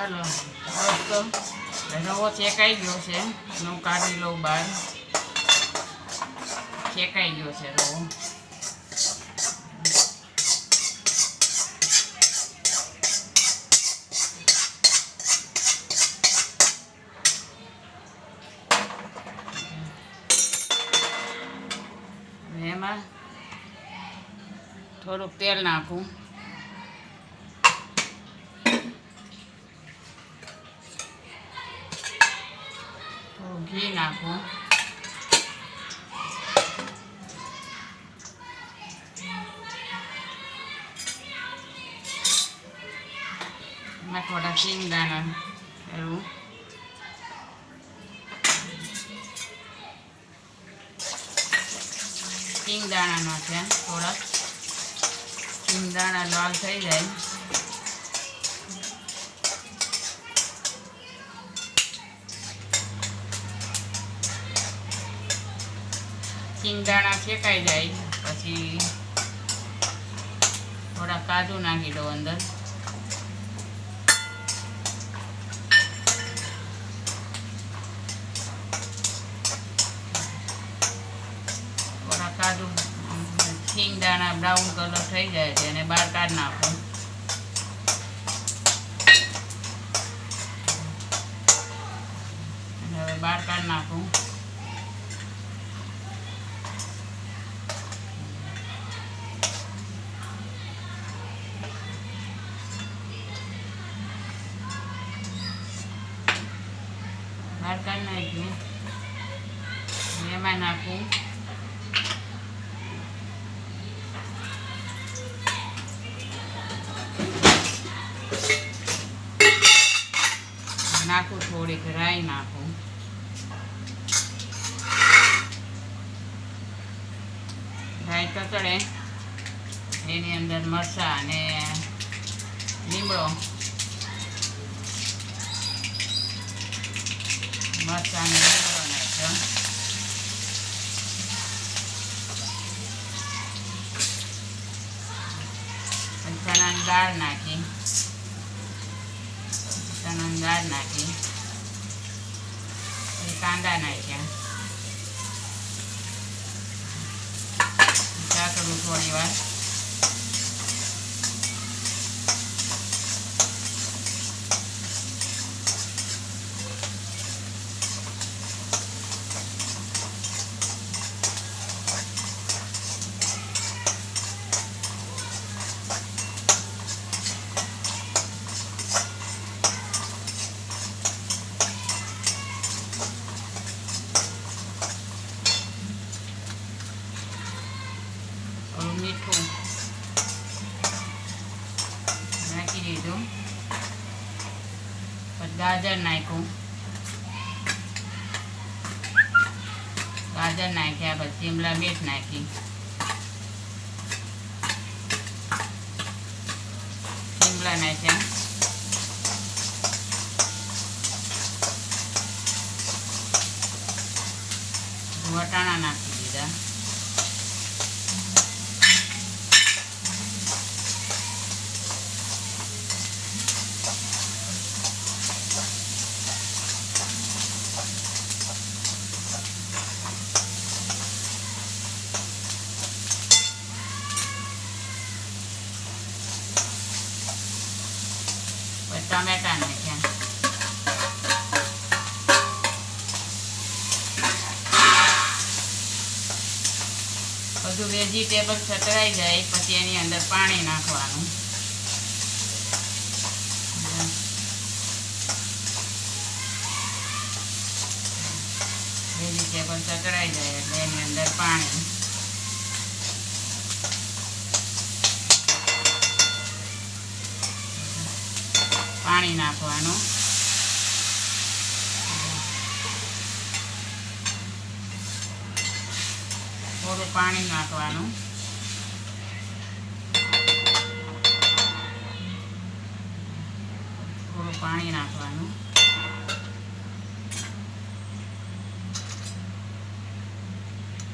હાલો તો રવો શેકાઈ ગયો છે. હું કાઢી લઉં બહાર. શેકાઈ ગયો છે રવો. એમાં થોડુંક તેલ નાખું. થોડું ઘી નાખું. એમાં થોડા શીંગદાણા એવું. શીંગદાણા નાખ્યા થોડા. શીંગદાણા લાલ થઈ જાય શીંગદાણા શેકાઈ જાય પછી થોડા કાજુ નાખી દો અંદર. થોડા કાજુ શીંગદાણા બ્રાઉન કલર થઈ જાય છે અને બહાર કાઢી નાખું. હવે બહાર કાઢી નાખું. બહાર કાઢી નાખ્યું. એમાં નાખું થોડીક રાઈ નાખું. રાઈ તતડે એની અંદર મરચાં અને લીમડો. મરચાં અને લીમડો નાખ્યો. ચણાની દાળ નાખી. ચણાની દાળ નાખી. કાંદા નાખ્યા. ચાકડું થોડી વાર. મીઠું નાખી દીધું. પછી ગાજર નાખ્યું. ગાજર નાખ્યા પછી શિમલા મિર્ચ નાખી. શિમલા નાખ્યા. વટાણા નાખી દીધા. ટમેટા નાખ્યા. બધું વેજીટેબલ સતરાઈ જાય પછી એની અંદર પાણી નાખવાનું. વેજીટેબલ સતરાઈ જાય એટલે એની અંદર પાણી. પાણી નાખવાનું. થોડું પાણી નાખવાનું. થોડું પાણી નાખવાનું.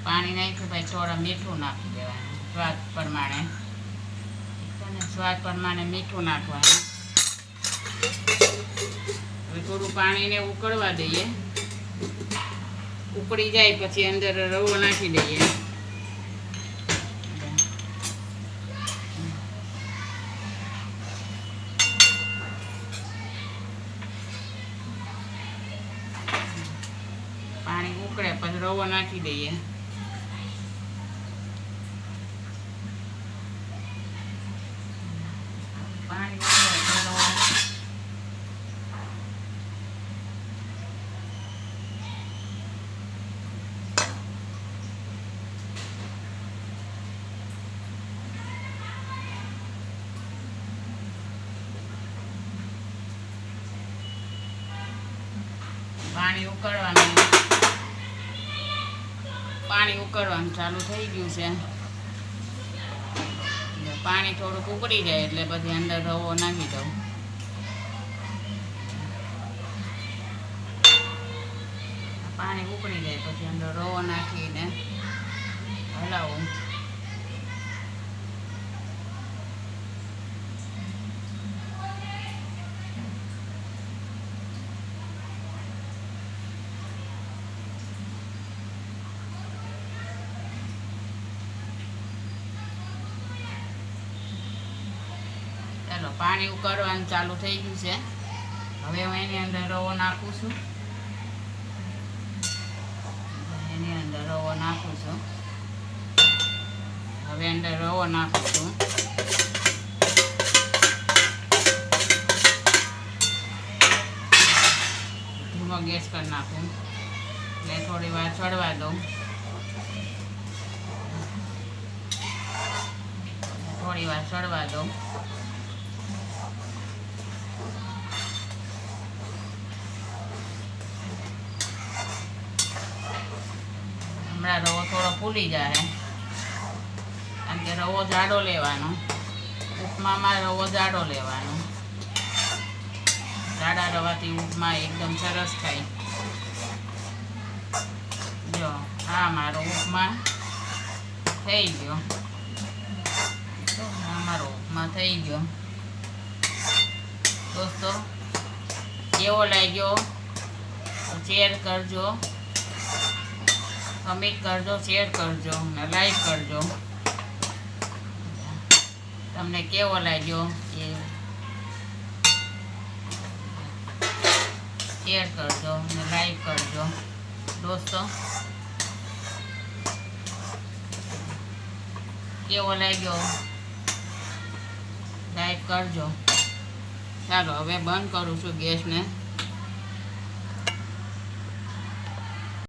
પાણી નાખ્યું પછી થોડા મીઠું નાખી દેવાનું સ્વાદ પ્રમાણે. સ્વાદ પ્રમાણે મીઠું નાખવાનું. હવે થોડું પાણીને ઉકળવા દઈએ. ઉકળી જાય પછી અંદર રવો નાખી દઈએ. પાણી ઉકળે પછી રવો નાખી દઈએ. પાણી ઉકળે તો રવો પાણી ઉકળવાનું ચાલુ થઈ ગયું છે. પાણી થોડુંક ઉકળી જાય એટલે પછી અંદર રવો નાખી દઉં. પાણી ઉકળી જાય પછી અંદર રવો નાખીને હલાવું. ચાલો, પાણી ઉકળવાનું ચાલુ થઈ ગયું છે. હવે હું એની અંદર રવો નાખું છું. એની અંદર રવો નાખું છું. હવે અંદર રવો નાખું છું. ધીમો ગેસ કરી નાખું એટલે થોડી વાર ચડવા દઉં. થોડી વાર ચડવા દઉં. હમણાં રવો થોડો ફૂલી જાય કારણ કે રવો જાડો લેવાનો. ઉપમામાં રવો જાડો લેવાનો. જાડા રવાથી ઉપમા એકદમ સરસ થાય. જો આ મારો ઉપમા થઈ ગયો. મારો ઉપમા થઈ ગયો. દોસ્તો, કેવો લાગ્યો શેર કરજો, કમેન્ટ કરજો, શેર કરજો અને લાઈક કરજો. તમને કેવો લાગ્યો એ શેર કરજો અને લાઈક કરજો. દોસ્તો, કેવો લાગ્યો લાઈક કરજો. ચાલો, હવે બંધ કરું છું ગેસને.